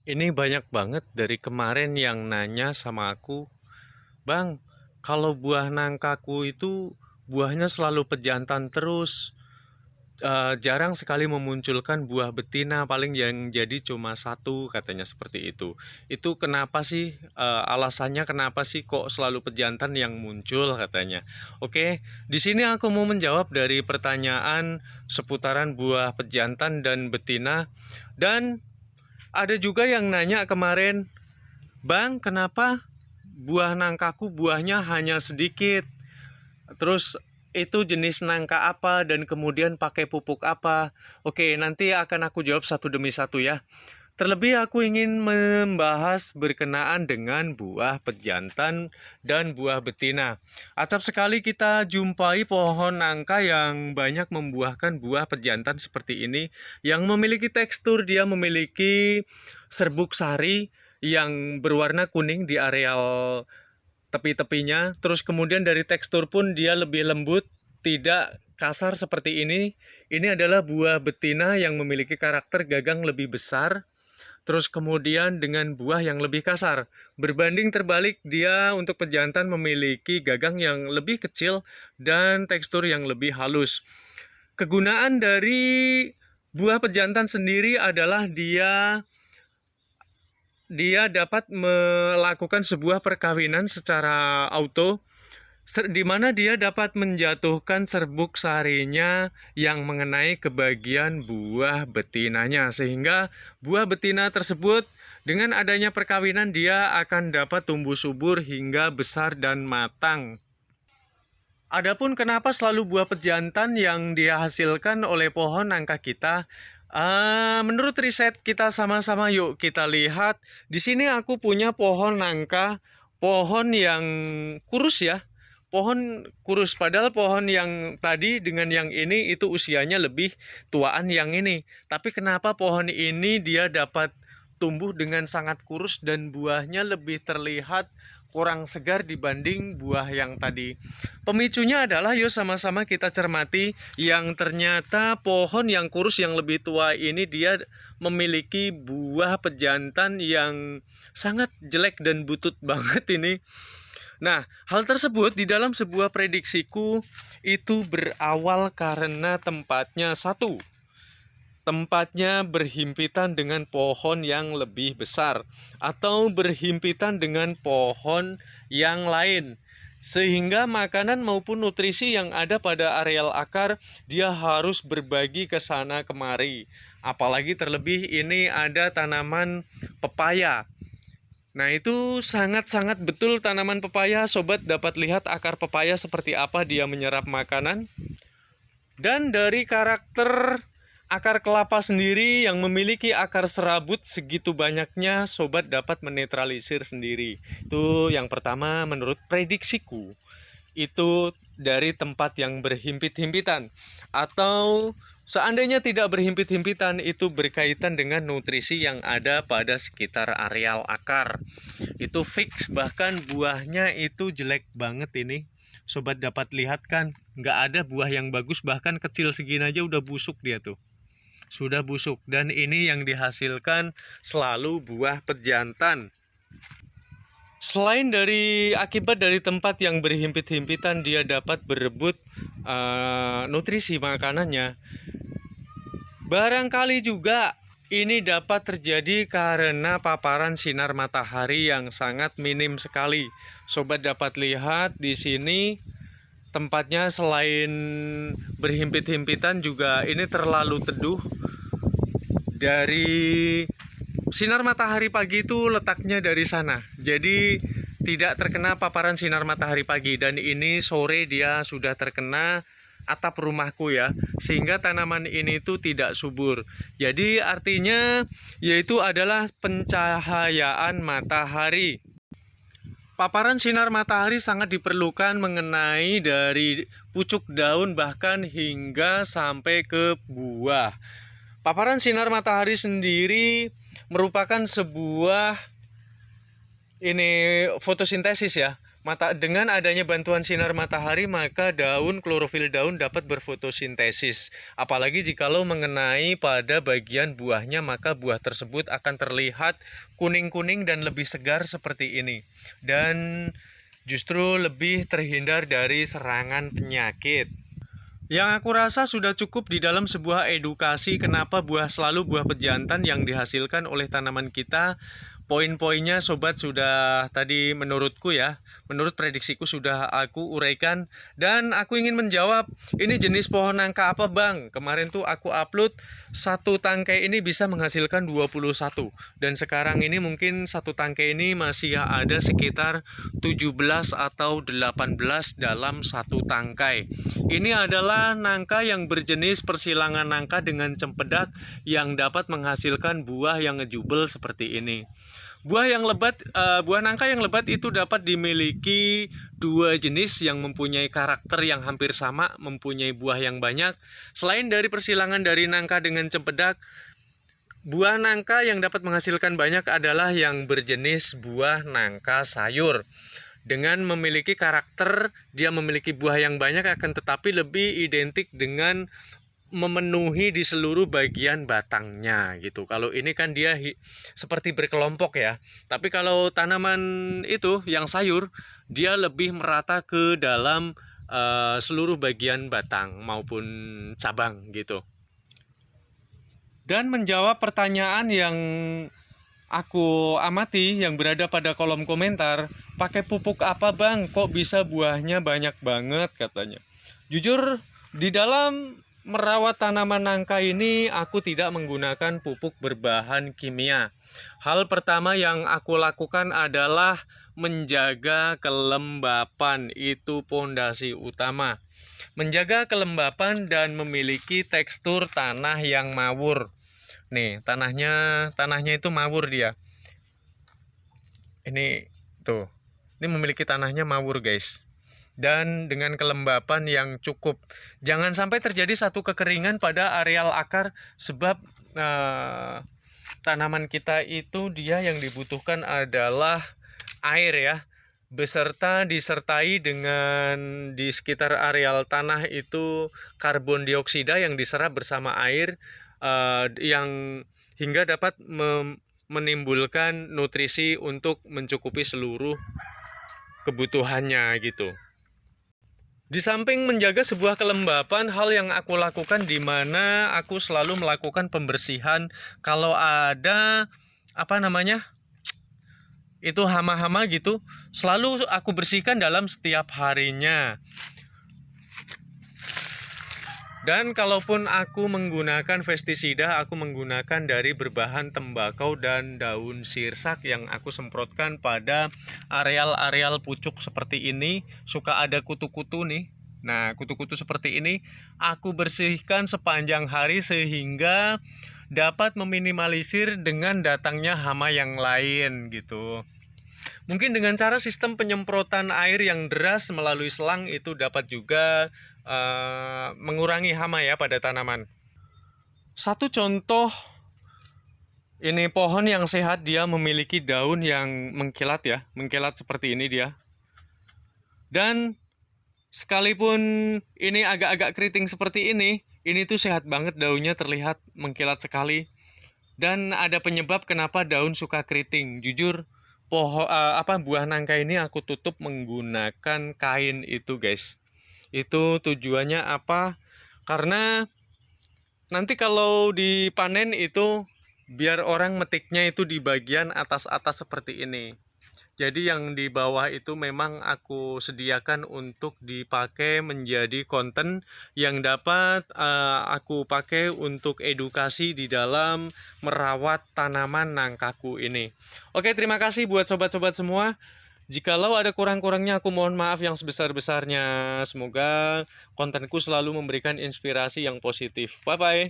Ini banyak banget dari kemarin yang nanya sama aku, Bang, kalau buah nangkaku itu buahnya selalu pejantan terus, jarang sekali memunculkan buah betina, paling yang jadi cuma satu, katanya seperti itu. Itu kenapa sih, alasannya kenapa sih kok selalu pejantan yang muncul katanya. Oke, di sini aku mau menjawab dari pertanyaan seputaran buah pejantan dan betina. Dan ada juga yang nanya kemarin, Bang, kenapa buah nangkaku buahnya hanya sedikit? Terus itu jenis nangka apa dan kemudian pakai pupuk apa? Oke, nanti akan aku jawab satu demi satu ya. Terlebih aku ingin membahas berkenaan dengan buah pejantan dan buah betina. Acap sekali kita jumpai pohon nangka yang banyak membuahkan buah pejantan seperti ini, yang memiliki tekstur, dia memiliki serbuk sari yang berwarna kuning di areal tepi-tepinya. Terus kemudian dari tekstur pun dia lebih lembut, tidak kasar seperti ini. Ini adalah buah betina yang memiliki karakter gagang lebih besar. Terus kemudian dengan buah yang lebih kasar. Berbanding terbalik, dia untuk pejantan memiliki gagang yang lebih kecil dan tekstur yang lebih halus. Kegunaan dari buah pejantan sendiri adalah dia dapat melakukan sebuah perkawinan secara auto, di mana dia dapat menjatuhkan serbuk sarinya yang mengenai ke bagian buah betinanya, sehingga buah betina tersebut dengan adanya perkawinan dia akan dapat tumbuh subur hingga besar dan matang. Adapun kenapa selalu buah pejantan yang dihasilkan oleh pohon nangka kita? Menurut riset kita sama-sama, yuk kita lihat. Di sini aku punya pohon nangka, pohon yang kurus ya. Pohon kurus, padahal pohon yang tadi dengan yang ini itu usianya lebih tuaan yang ini. Tapi kenapa pohon ini dia dapat tumbuh dengan sangat kurus dan buahnya lebih terlihat kurang segar dibanding buah yang tadi? Pemicunya adalah, yuk sama-sama kita cermati, yang ternyata pohon yang kurus yang lebih tua ini dia memiliki buah pejantan yang sangat jelek dan butut banget ini. Nah, hal tersebut di dalam sebuah prediksiku itu berawal karena tempatnya berhimpitan dengan pohon yang lebih besar atau berhimpitan dengan pohon yang lain, sehingga makanan maupun nutrisi yang ada pada areal akar dia harus berbagi ke sana kemari. Apalagi terlebih ini ada tanaman pepaya. Nah, itu sangat-sangat betul tanaman pepaya. Sobat dapat lihat akar pepaya seperti apa dia menyerap makanan. Dan dari karakter akar kelapa sendiri yang memiliki akar serabut segitu banyaknya, sobat dapat menetralisir sendiri. Itu yang pertama menurut prediksiku. Itu dari tempat yang berhimpit-himpitan. Atau seandainya tidak berhimpit-himpitan, itu berkaitan dengan nutrisi yang ada pada sekitar areal akar. Itu fix, bahkan buahnya itu jelek banget ini. Sobat dapat lihat kan, nggak ada buah yang bagus, bahkan kecil segini aja udah busuk dia tuh. Sudah busuk, dan ini yang dihasilkan selalu buah pejantan. Selain dari akibat dari tempat yang berhimpit-himpitan, dia dapat berebut nutrisi makanannya. Barangkali juga ini dapat terjadi karena paparan sinar matahari yang sangat minim sekali. Sobat dapat lihat di sini tempatnya selain berhimpit-himpitan juga ini terlalu teduh. Dari sinar matahari pagi itu letaknya dari sana, jadi tidak terkena paparan sinar matahari pagi. Dan ini sore dia sudah terkena atap rumahku ya, sehingga tanaman ini tuh tidak subur. Jadi artinya yaitu adalah pencahayaan matahari. Paparan sinar matahari sangat diperlukan mengenai dari pucuk daun bahkan hingga sampai ke buah. Paparan sinar matahari sendiri merupakan sebuah ini fotosintesis ya, Dengan adanya bantuan sinar matahari, maka klorofil daun dapat berfotosintesis. Apalagi jikalau mengenai pada bagian buahnya, maka buah tersebut akan terlihat kuning-kuning dan lebih segar seperti ini. Dan justru lebih terhindar dari serangan penyakit. Yang aku rasa sudah cukup di dalam sebuah edukasi kenapa selalu buah pejantan yang dihasilkan oleh tanaman kita. Poin-poinnya sobat sudah tadi menurut prediksiku sudah aku uraikan. Dan aku ingin menjawab, ini jenis pohon nangka apa bang? Kemarin tuh aku upload satu tangkai ini bisa menghasilkan 21. Dan sekarang ini mungkin satu tangkai ini masih ada sekitar 17 atau 18 dalam satu tangkai. Ini adalah nangka yang berjenis persilangan nangka dengan cempedak yang dapat menghasilkan buah yang ngejubel seperti ini. Buah nangka yang lebat itu dapat dimiliki dua jenis yang mempunyai karakter yang hampir sama, mempunyai buah yang banyak. Selain dari persilangan dari nangka dengan cempedak, buah nangka yang dapat menghasilkan banyak adalah yang berjenis buah nangka sayur. Dengan memiliki karakter, dia memiliki buah yang banyak akan tetapi lebih identik dengan memenuhi di seluruh bagian batangnya gitu. Kalau ini kan dia seperti berkelompok ya. Tapi kalau tanaman itu yang sayur, dia lebih merata ke dalam seluruh bagian batang maupun cabang gitu. Dan menjawab pertanyaan yang aku amati yang berada pada kolom komentar, pakai pupuk apa bang? Kok bisa buahnya banyak banget katanya. Jujur, di dalam merawat tanaman nangka ini aku tidak menggunakan pupuk berbahan kimia. Hal pertama yang aku lakukan adalah menjaga kelembapan, itu pondasi utama. Menjaga kelembapan dan memiliki tekstur tanah yang mawur. Nih, tanahnya itu mawur dia. Ini tuh. Ini memiliki tanahnya mawur, guys. Dan dengan kelembapan yang cukup. Jangan sampai terjadi satu kekeringan pada areal akar, sebab tanaman kita itu dia yang dibutuhkan adalah air ya, beserta disertai dengan di sekitar areal tanah itu karbon dioksida yang diserap bersama air, yang hingga dapat menimbulkan nutrisi untuk mencukupi seluruh kebutuhannya gitu. Di samping menjaga sebuah kelembapan, hal yang aku lakukan di mana aku selalu melakukan pembersihan kalau ada itu hama-hama gitu, selalu aku bersihkan dalam setiap harinya. Dan kalaupun aku menggunakan pestisida, aku menggunakan dari berbahan tembakau dan daun sirsak yang aku semprotkan pada areal-areal pucuk seperti ini. Suka ada kutu-kutu nih. Nah, kutu-kutu seperti ini aku bersihkan sepanjang hari sehingga dapat meminimalisir dengan datangnya hama yang lain gitu. Mungkin dengan cara sistem penyemprotan air yang deras melalui selang itu dapat juga mengurangi hama ya pada tanaman. Satu contoh, ini pohon yang sehat, dia memiliki daun yang mengkilat ya, mengkilat seperti ini dia. Dan sekalipun ini agak-agak keriting seperti ini tuh sehat banget, daunnya terlihat mengkilat sekali. Dan ada penyebab kenapa daun suka keriting. Jujur, buah nangka ini aku tutup menggunakan kain itu, guys. Itu tujuannya apa? Karena nanti kalau dipanen itu biar orang metiknya itu di bagian atas-atas seperti ini. Jadi yang di bawah itu memang aku sediakan untuk dipakai menjadi konten yang dapat aku pakai untuk edukasi di dalam merawat tanaman nangkaku ini. Oke, terima kasih buat sobat-sobat semua. Jikalau ada kurang-kurangnya aku mohon maaf yang sebesar-besarnya. Semoga kontenku selalu memberikan inspirasi yang positif. Bye-bye.